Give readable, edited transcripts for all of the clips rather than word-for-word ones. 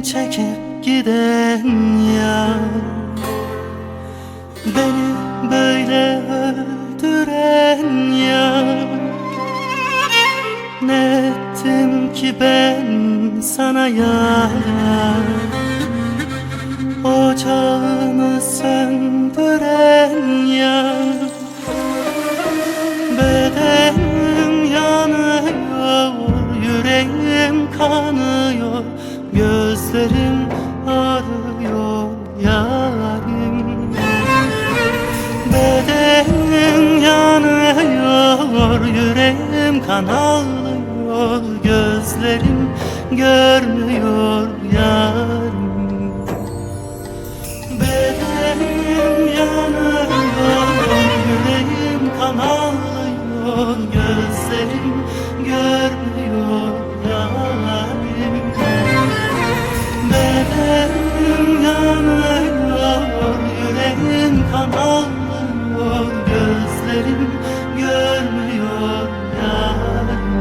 çekip giden yar, beni böyle öldüren yar. Ne ettim ki ben sana yar, ocağını söndüren yar. Bedenim yanıyor, yüreğim kanıyor, gözlerim ağrıyor yarim. Bedenim yanıyor, yüreğim kan ağlıyor, gözlerim görmüyor yarim. Bedenim yanıyor, yüreğim kan ağlıyor, gözlerim görmüyor yarim. Bedenim yanıyor, yüreğim kan ağlıyor, gözlerim görmüyor yarim.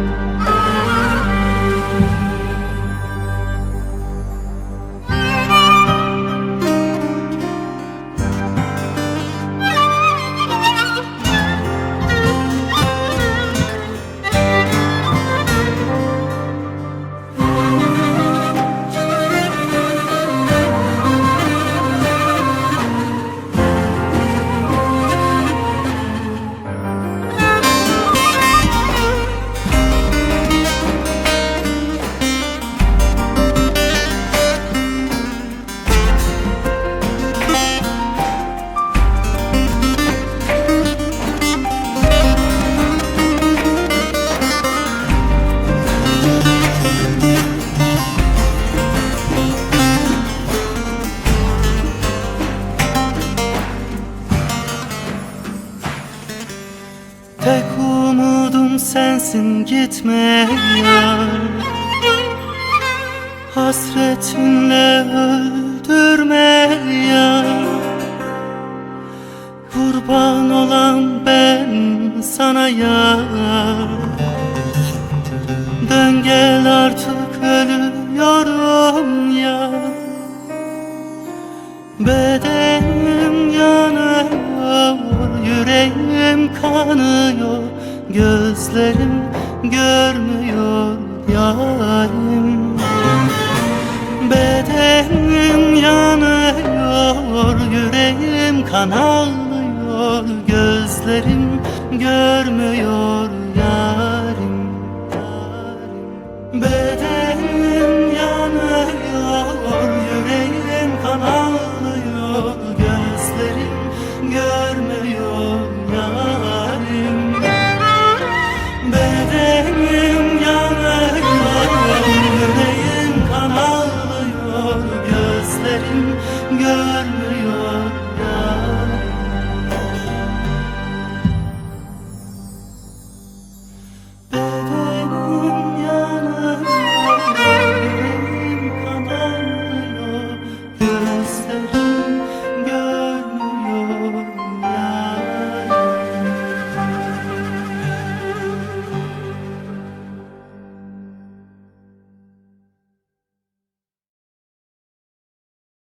Tek umudum sensin, gitme yar. Hasretinle öldürme yar. Kurban olan ben sana yar. Dön gel artık, ölüyorum yar. Bedenim yanıyor, yüreğim kanıyor, gözlerim görmüyor yarim. Bedenim yanıyor, yüreğim kan ağlıyor, gözlerim görmüyor yarim. Bedenim